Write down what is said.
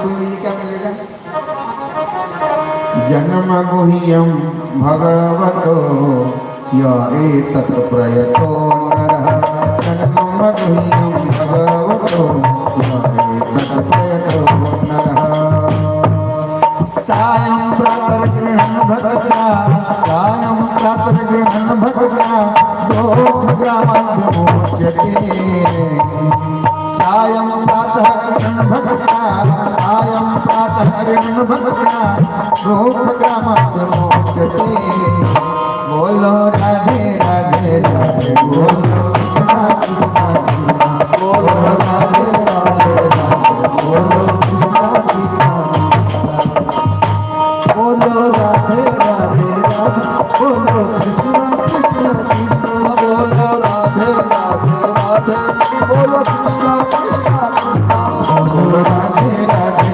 वासुदेव जी क्या मिलेगा? जन्म गुह्यम भगवतो या एतत् प्रयतो नरः। जन्म गुह्यम भगवतो या एतत् प्रयतो नरः। सायं प्रातर्गृहन् भगवता सायं प्रातर्गृहन् भगवता ग्रामाद्यमुच्यते। सायं प्रातः गृहन् भगवता सायं प्रातः गृहन् भगवता ग्रामाद्यमुच्यते। बोलो राधे राधे राधे बोलो कृष्ण कृष्ण बोलो राधे